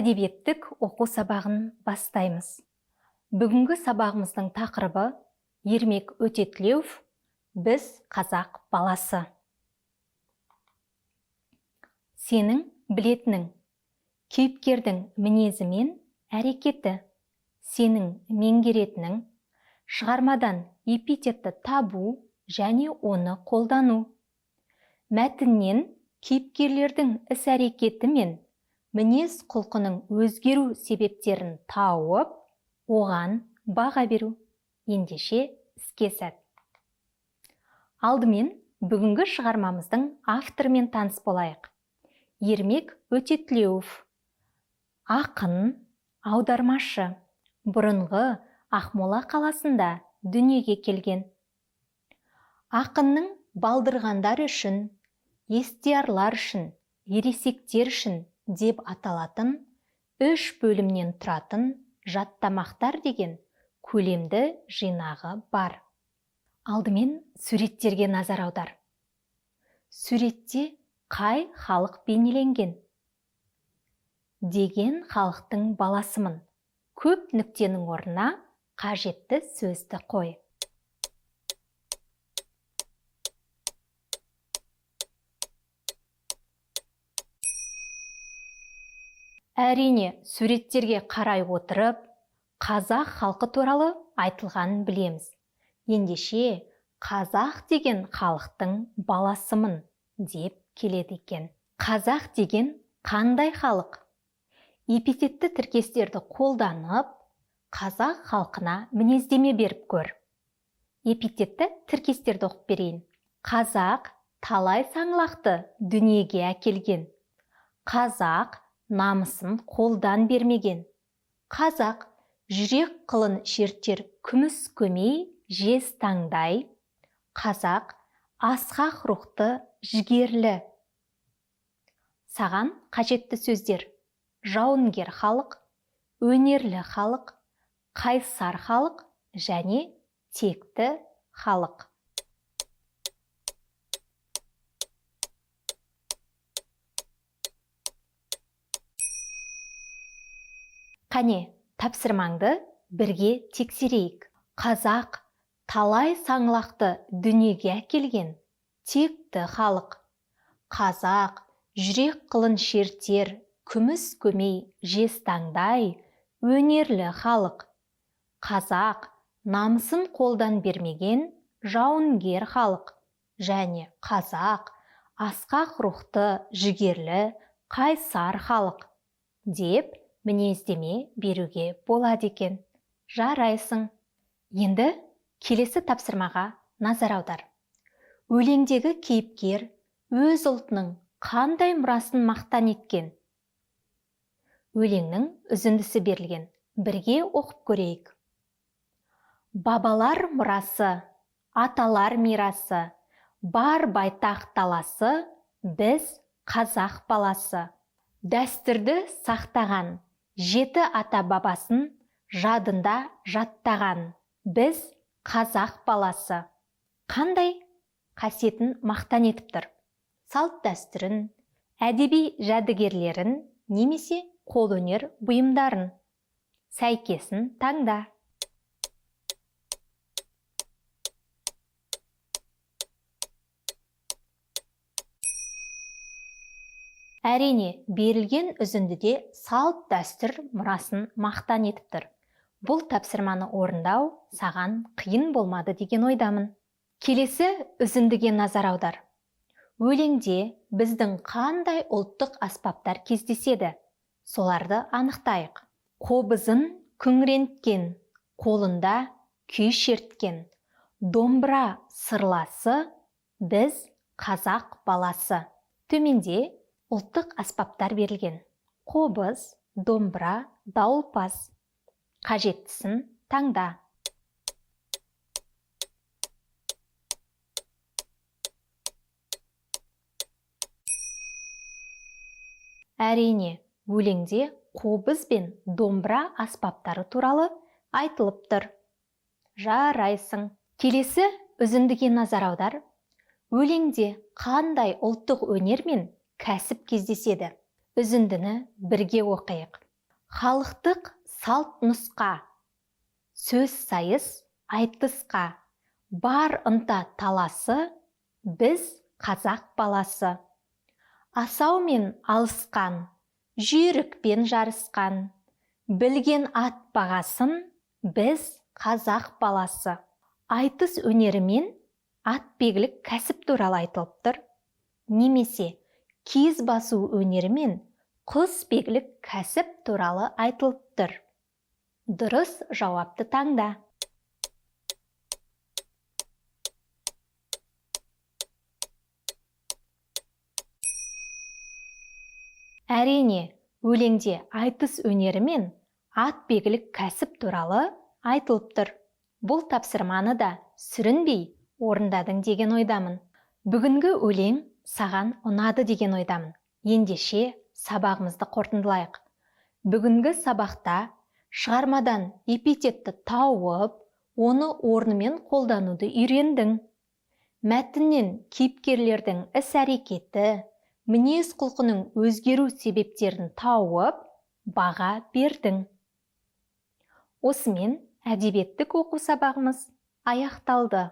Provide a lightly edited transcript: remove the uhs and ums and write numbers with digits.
Әдебиеттік оқу сабағын бастаймыз. Бүгінгі сабағымыздың тақырыбы Ермек Өтетілеуов «Біз қазақ баласы». Сенің білетінің, кейіпкердің мінезі мен әрекеті, сенің меңгеретінің, шығармадан эпитетті табу және оны қолдану. Мәтіннен кейіпкерлердің іс-әрекеті мен мінез құлқының өзгеру себептерін тауып, оған баға беру. Ендеше іске сәт. Алдымен бүгінгі шығармамыздың авторымен таныс болайық. Ермек Өтетілеуов. Ақын, аудармашы. Бұрынғы Ақмола қаласында дүниеге келген. Ақынның балдырғандар үшін, естиярлар үшін, ересектер үшін деп аталатын 3 бөлімнен тұратын жаттамақтар деген көлемді жинағы бар. Алдымен суреттерге назар аудар. Суретте қай халық бейнеленген? Деген халықтың баласымын. Көп нүктенің орнына қажетті сөзді қой. Әрине, суреттерге қарай отырып, қазақ халқы туралы айтылғанын білеміз. Ендеше, қазақ деген халықтың баласымын деп келеді екен. Қазақ деген қандай халық? Эпитетті тіркестерді қолданып, қазақ халқына мінездеме беріп көр. Эпитетті тіркестерді оқып берейін. Қазақ талай саңлақты дүниеге әкелген. Қазақ намысын қолдан бермеген. Қазақ жүрек қылын шерттер күміс көмей жез таңдай. Қазақ асқақ рухты жігерлі. Саған қажетті сөздер: жауынгер халық, өнерлі халық, қайсар халық және текті халық. Қане, тапсырмаңды бірге тексерейік. Қазақ талай саңлақты дүниеге әкелген, текті халық. Қазақ жүрек қылын шертер, күміс көмей жез таңдай, өнерлі халық. Қазақ намысын қолдан бермеген, жауынгер халық. Және қазақ асқақ рухты жігерлі, қайсар халық деп мінездеме беруге болады екен. Жарайсың. Енді келесі тапсырмаға назар аудар. Өлеңдегі кейіпкер өз ұлтының қандай мұрасын мақтан еткен? Өлеңнің үзіндісі берілген. Бірге оқып көрейік. Бабалар мұрасы, аталар мирасы, бар байтақ даласы, біз қазақ баласы. Дәстүрді сақтаған, жеті ата бабасын жадында жаттаған, біз қазақ баласы. Қандай қасиетін мақтан етіп тұр? Салт дәстүрін, әдеби жәдігерлерін немесе қолөнер бұйымдарын. Сәйкесін таңда. Әрине, берілген үзіндіде салт дәстүр мұрасын мақтан етіп тұр. Бұл тапсырманы орындау саған қиын болмады деген ойдамын. Келесі үзіндіге назар аудар. Өлеңде біздің қандай ұлттық аспаптар кездеседі? Соларды анықтайық. Қобызын күңренткен, қолында күй шерткен, домбыра сырласы, біз қазақ баласы. Төменде ұлттық аспаптар берілген. Қобыз, домбыра, дауылпаз. Қажеттісін таңда. Әрине, өлеңде қобыз бен домбыра аспаптары туралы айтылып тұр. Жарайсың. Келесі үзіндіге назар аудар. Өлеңде қандай ұлттық өнер мен кәсіп кездеседі? Үзіндіні бірге оқиық. халықтық салт нұсқа, сөз сайыс айтысқа, бар ынта таласы, біз қазақ баласы. Асаумен алысқан, жүйрікпен жарысқан, білген ат бағасын, біз қазақ баласы. Айтыс өнерімен атбегілік кәсіп туралы айтылыптыр. Немесе киіз басу өнерімен құсбегілік кәсіп туралы айтылыптыр. Дұрыс жауапты таңда. Әрине, өлеңде айтыс өнерімен атбегілік кәсіп туралы айтылыптыр. Бұл тапсырманы да сүрінбей орындадың деген ойдамын. Бүгінгі өлең саған ұнады деген ойдамын. Ендеше сабағымызды қорытындылайық. Бүгінгі сабақта шығармадан эпитетті тауып, оны орнымен қолдануды үйрендің. Мәтіннен кейіпкерлердің іс-әрекеті, мінез-құлқының өзгеру себептерін тауып, баға бердің. Осымен әдебиеттік оқу сабағымыз аяқталды.